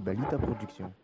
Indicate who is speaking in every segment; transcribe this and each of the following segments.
Speaker 1: Balita Production.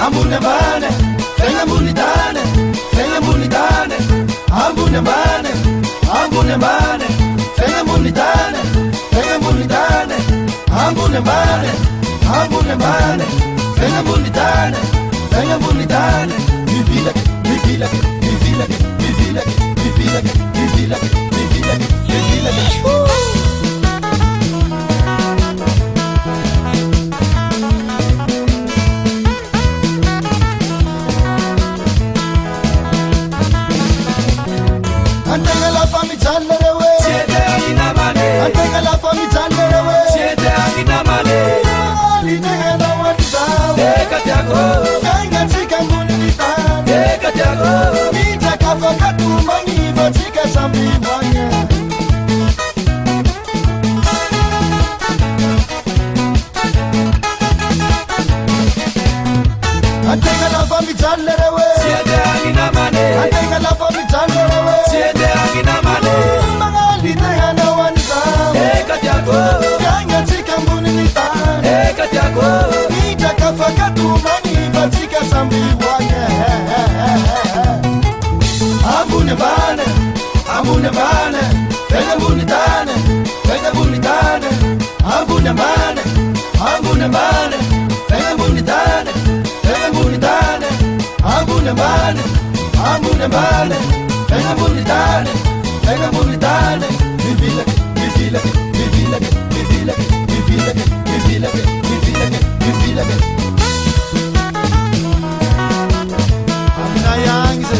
Speaker 2: Ambune bane, fenga munitane, fenga munitane. Ambune bane, ambune bane, fenga munitane, fenga munitane. Ambune bane, ambune bane, fenga munitane, fenga munitane. Vivila, vivila, vivila, vivila, vivila, vivila, vivila, vivila. Ambune bane, fenga munitane, fenga munitane. Ambune bane, ambune bane, fenga munitane, fenga munitane. Ambune bane, ambune bane, fenga munitane, fenga munitane. Vivila, vivila, vivila, vivila, vivila, vivila, vivila, vivila. Amna yangze.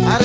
Speaker 3: Are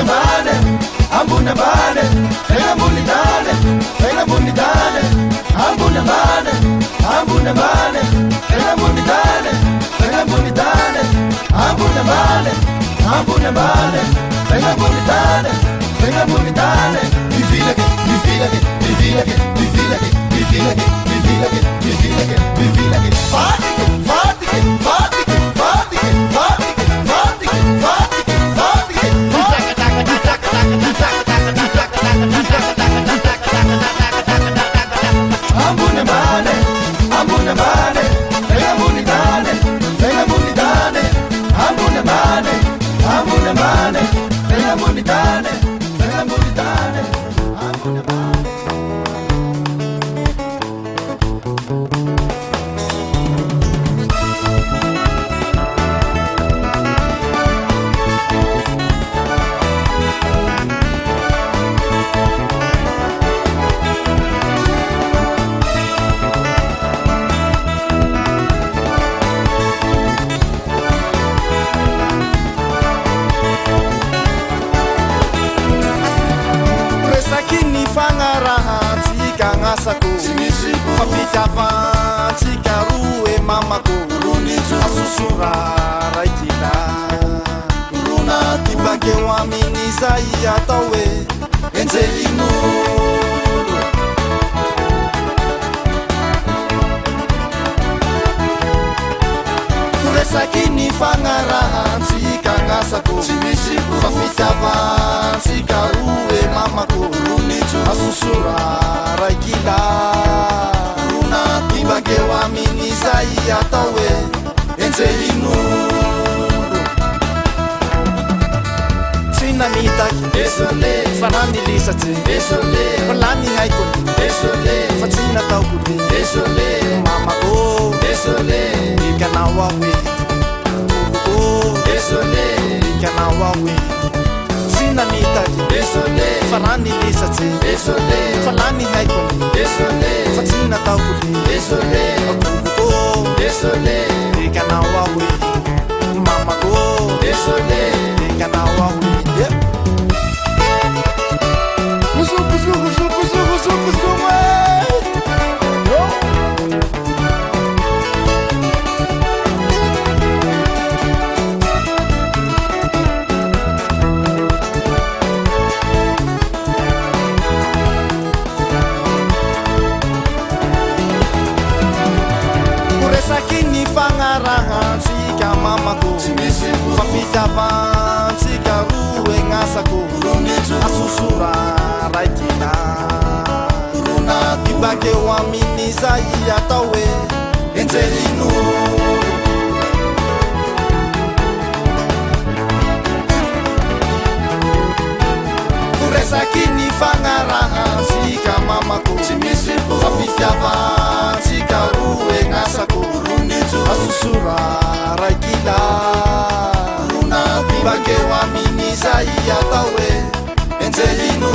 Speaker 2: mbane, ambune mbane, venga mbunitane, venga mbunitane, ambune mbane, ambune mbane, venga mbunitane, venga mbunitane, ambune mbane, ambune mbane, venga mbunitane, venga mbunitane, vivile que, ambune mbane, ambune mbane, venga mbunitane, venga mbunitane, ambune mbane, ambune mbane, venga mbunitane, venga mbunitane, ambune mbane. Fafitavan tikaru e mamako asusura raikila Runa tibake wamini zai atawe enzelinu Kuresakini fangarahan sikangasako Fafitavan tikaru e mamako asusura raikila Tibake wamini zai atawe enzelinu Sina mitaki Desole Farani lisati Desole Palani haikoni Desole Fatina taukudi Desole Mama go Desole Ikana wawi Kuku Desole Ikana wawi Sina mitaki Desole Farani lisati Desole Falani haikoni Desole Fatina taukudi Desole Kuku Desole Ikana wawi Mama go Desole Ikana wawi Kuresakini fangarahan sika mamako Fafitavan sika ruwe ngasako Asusura raikina Runa tibake wamini zai atawe enzelinu Kuresakini fangarahan sika mamako Fafitavan sika ruwe ngasako Asusura raikila Runa tibake wamini zai atawe enzelinu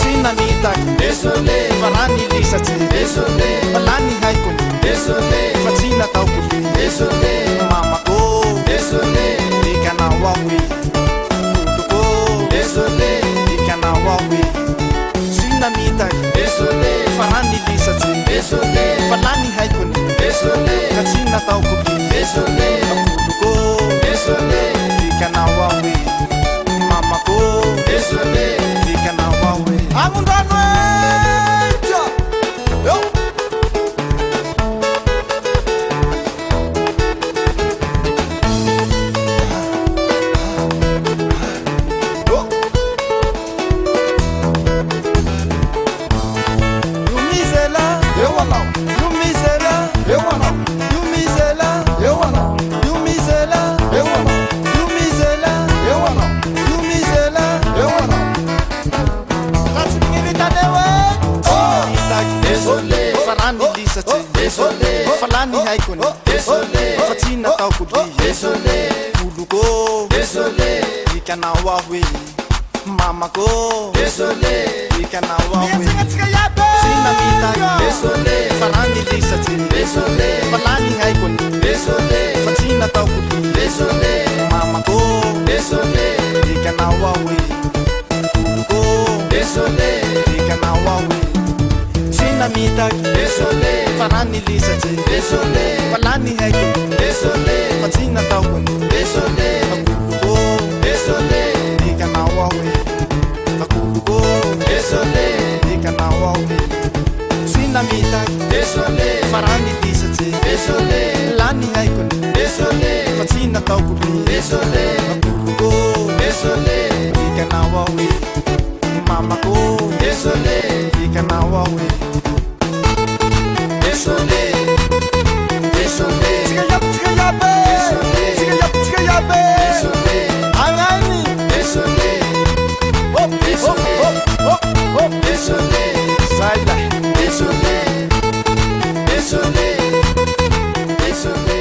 Speaker 2: Sina mitaki Desole Farani lisati Desole Palani haikoni Desole Fatina taukudi Desole Mama go Desole Ikana wawi Kuduko Desole Ikana wawi Sina mitaki Desole Farani lisati Desole Palani haikoni Desole Fatina taukudi Desole Kuduko Desole Ikana wawi Mama go Desole Ikana wawi Amundano Yo Yumizela Yewana Yumizela Yewana Yumizela Yewana Yumizela Yewana Yumizela Yewana Yumizela Yewana Desole Farani lisati Desole Falani haikoni Desole Fatina taukudi Desole Kulugo Desole Ikana wawi mama ko desole ikana wawe sina mita desole farani lisa ti desole falani hai kun desole fatina tau ku desole mama ko desole ikana wawe ko desole ikana wawe sina mita desole farani lisa ti desole falani hai kun desole fatina tau ku desole ko desole ikana wawe ko desole ikana wawe sina mita desole farani lisa ti desole lani hai kun desole fatina tau ku desole ko desole ikana wawe mama ko desole ikana wawe desole desole Chicayabe Angani desole desole Saila desole desole desole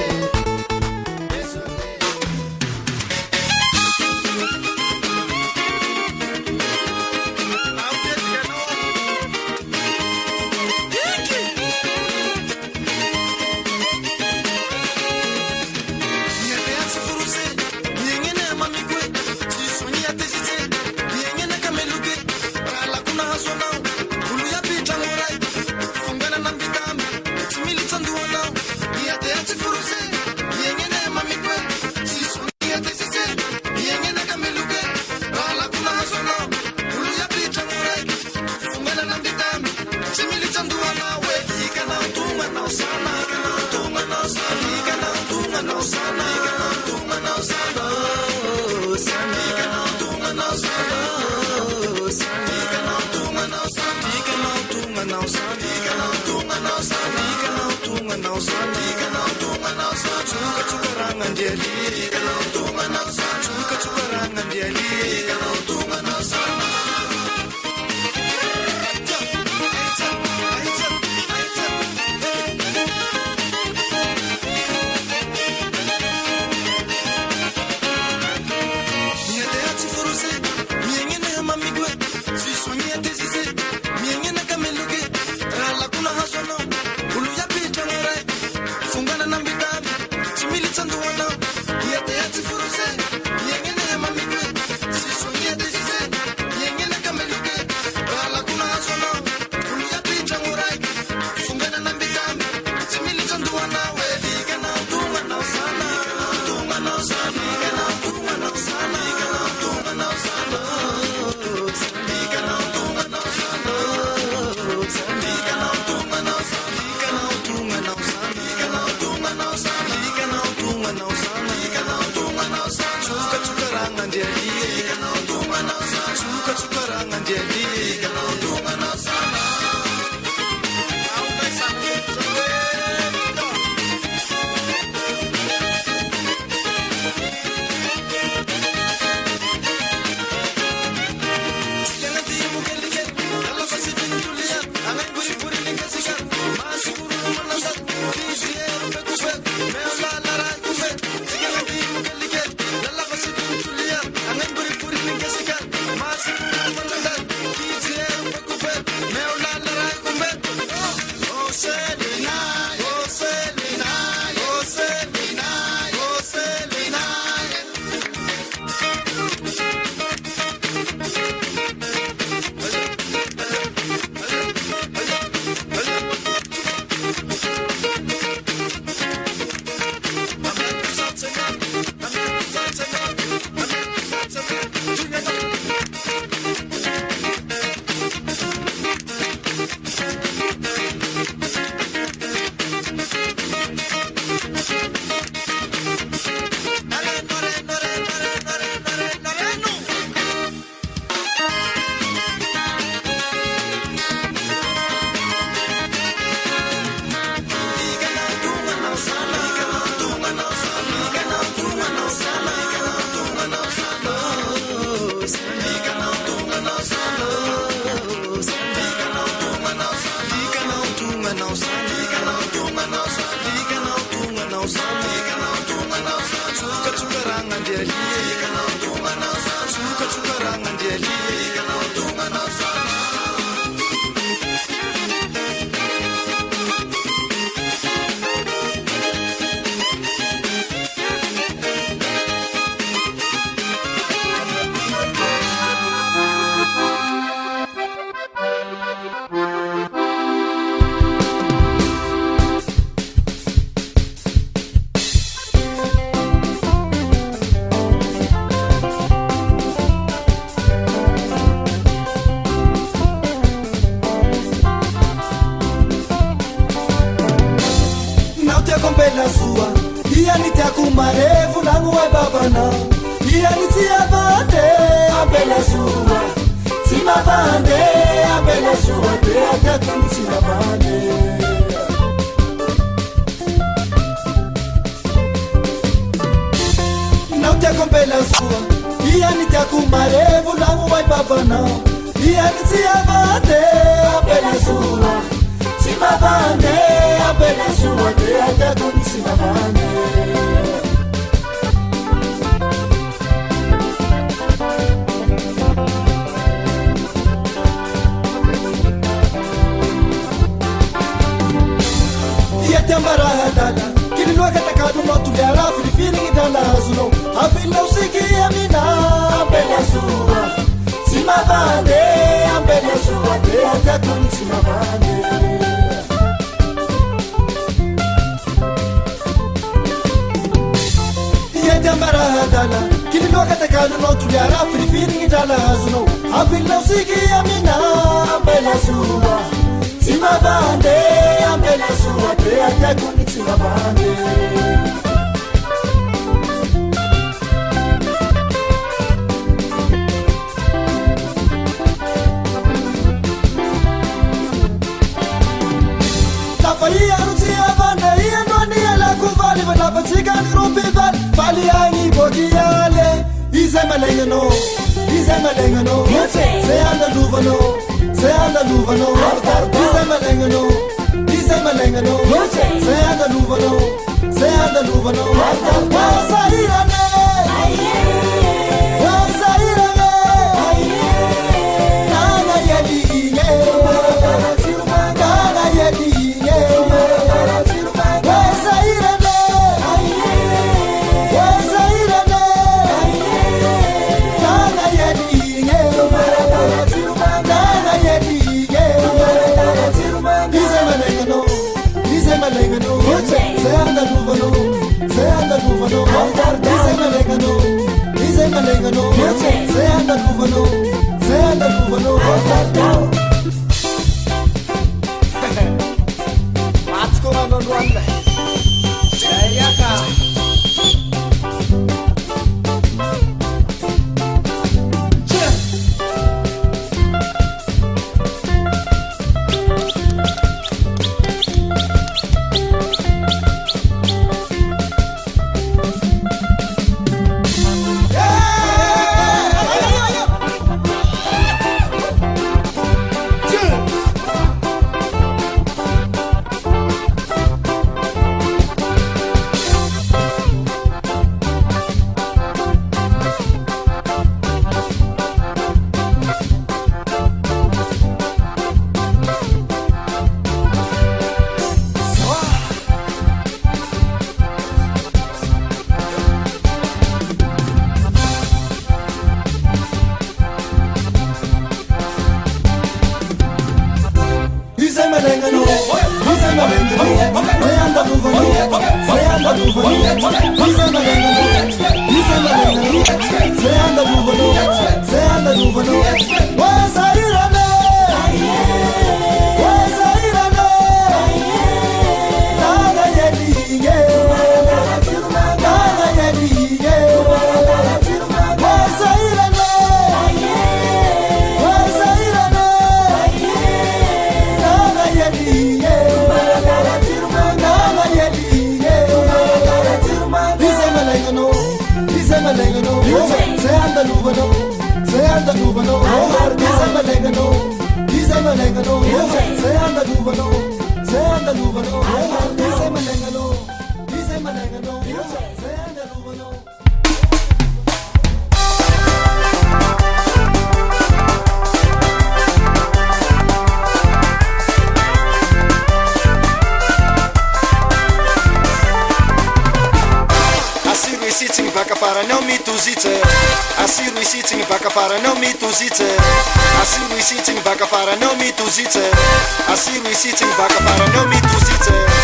Speaker 1: Suka-suka rangan dia, suka-suka rangan
Speaker 2: baka fara não me tuzite Asiru isiting baka fara não me tuzite Asiru isiting baka fara não me tuzite Asiru isiting baka fara não me tuzite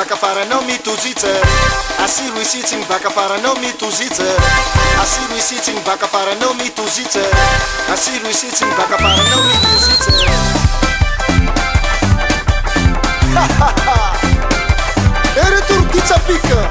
Speaker 2: baka fara não me tuzite Asiru isiting baka fara não me tuzite Asiru isiting baka fara não me tuzite Asiru isiting baka fara não me tuzite Era turquița pică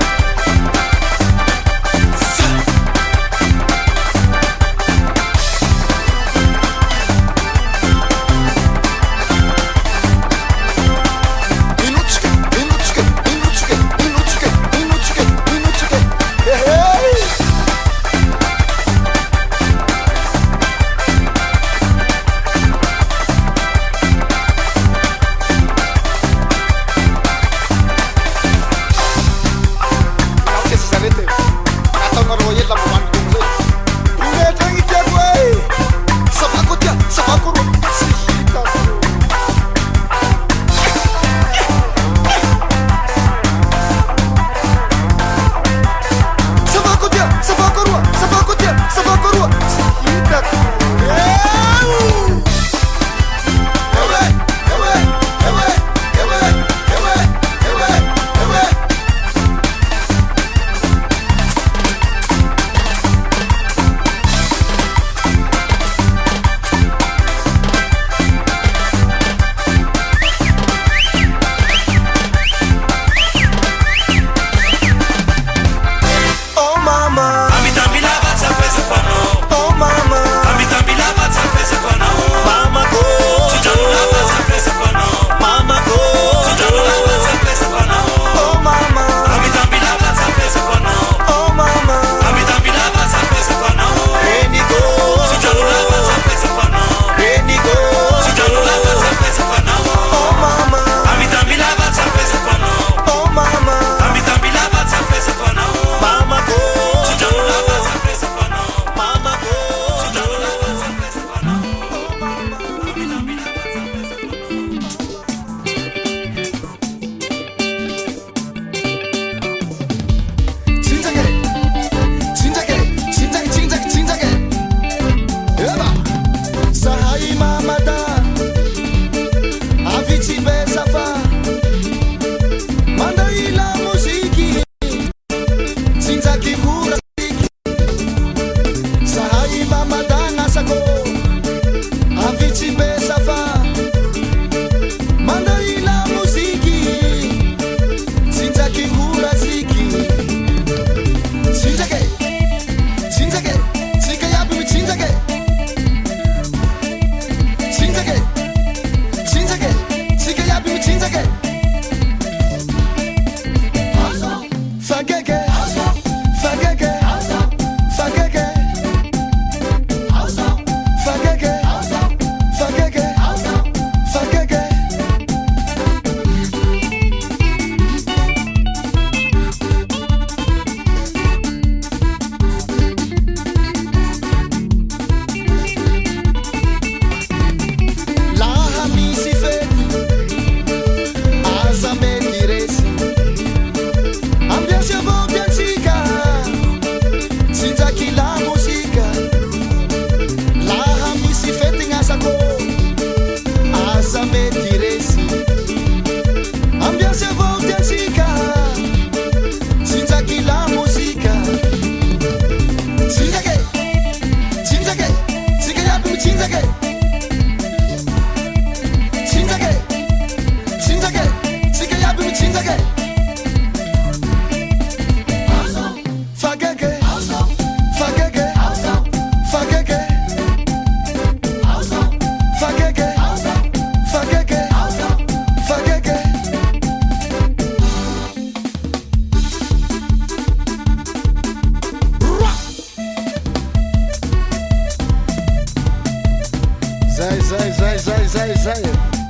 Speaker 1: Zay.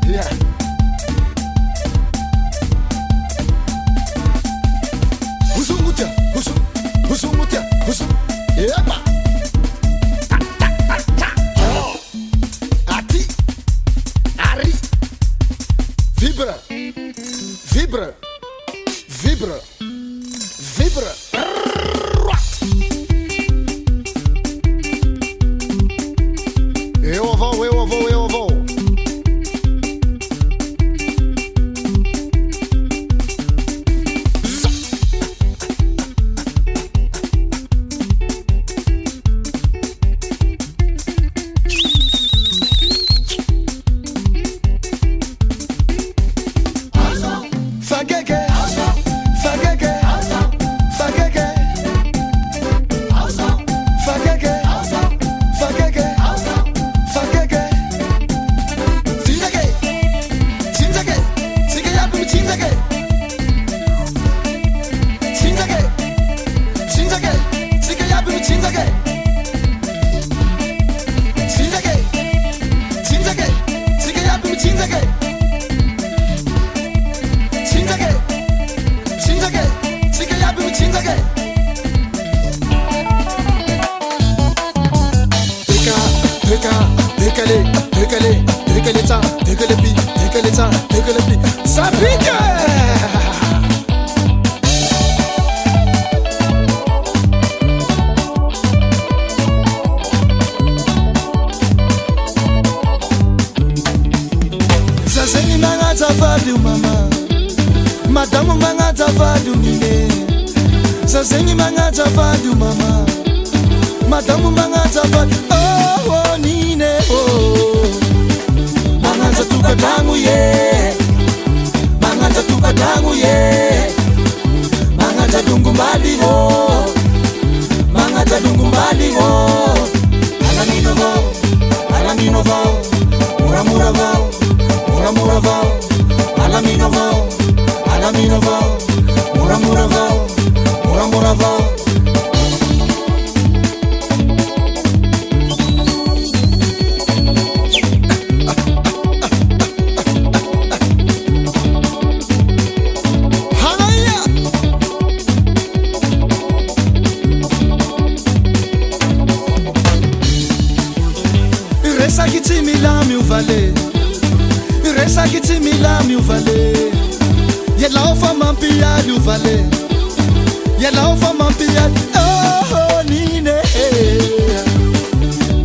Speaker 1: Yeah. Husumutia, husum. Yeba. Ati. Ari. Vibra. Eu vou. Ça pique. Zazeni manga tafadu mama, madamu manga tafadu nine. Zazeni manga tafadu mama, madamu manga tafadu. Oh nine oh, manga tatuka tangu ye, manga tatuka tangu ye, manga tadungu mbali wo, manga tadungu mbali wo. Alamino vo, mura vo. Mura vo, alamino vo, mura vo. Haya, resa kitimi la mi uvale. Resa kitimi la mi uvale. Yela ofa mampia li uvale. Yela ofa mampia. Oh nine.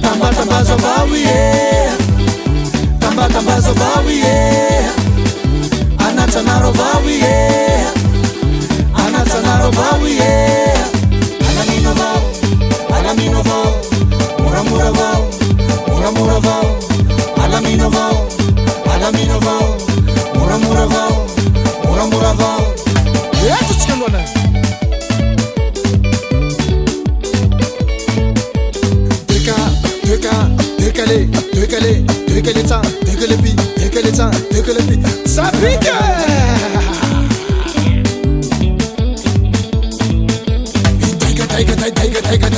Speaker 1: Tamba zo vawie. Tamba zo vawie. Anatanaro vawie. Alamino vo. Mura vo. Alamino vo, mura vo. Eto tsikandona. Dekale pi. Ça pique. Take.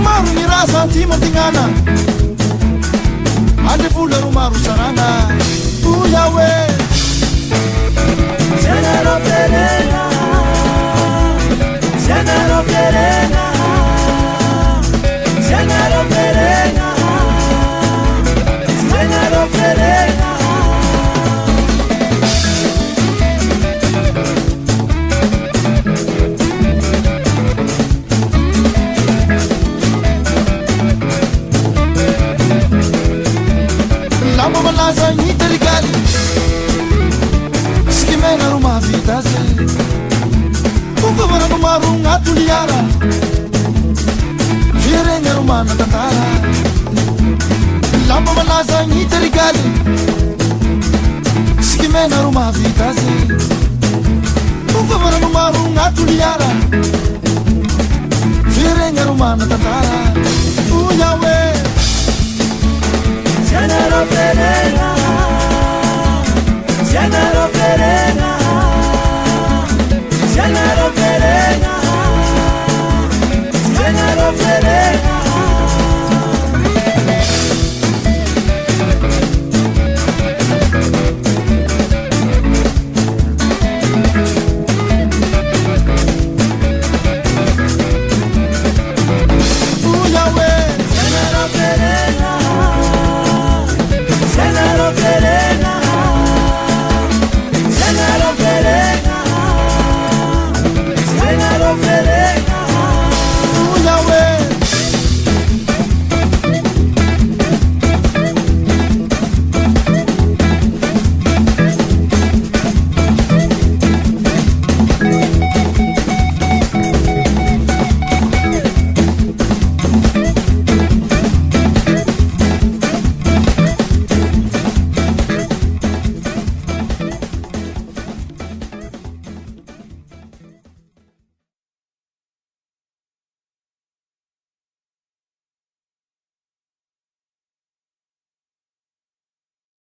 Speaker 1: Maro malaza ty matinana ande vola ro maro sarana oyaoe
Speaker 3: Genero Ferena Genero Ferena Genero Ferena Genero Ferena
Speaker 1: lamba malaza gn'italigali sy mena ro mahavita azy ofavarano maro gn'atoliara firegna ro mana tantara lamba malaza gn'italigali sy mena ro mahavita azy ofavarano maro gn'atoliara firegna ro mana tantara oyaoe
Speaker 3: Genero Ferena Genero